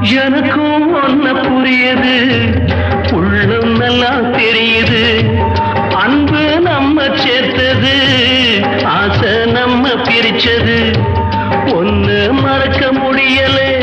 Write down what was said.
எனக்கும் ஒன்ன புரியுது, உள்ளம் நல்லா தெரியுது. அன்பு நம்ம சேர்த்தது, ஆசை நம்ம பிரிச்சது. ஒன்னு மறக்க முடியலே,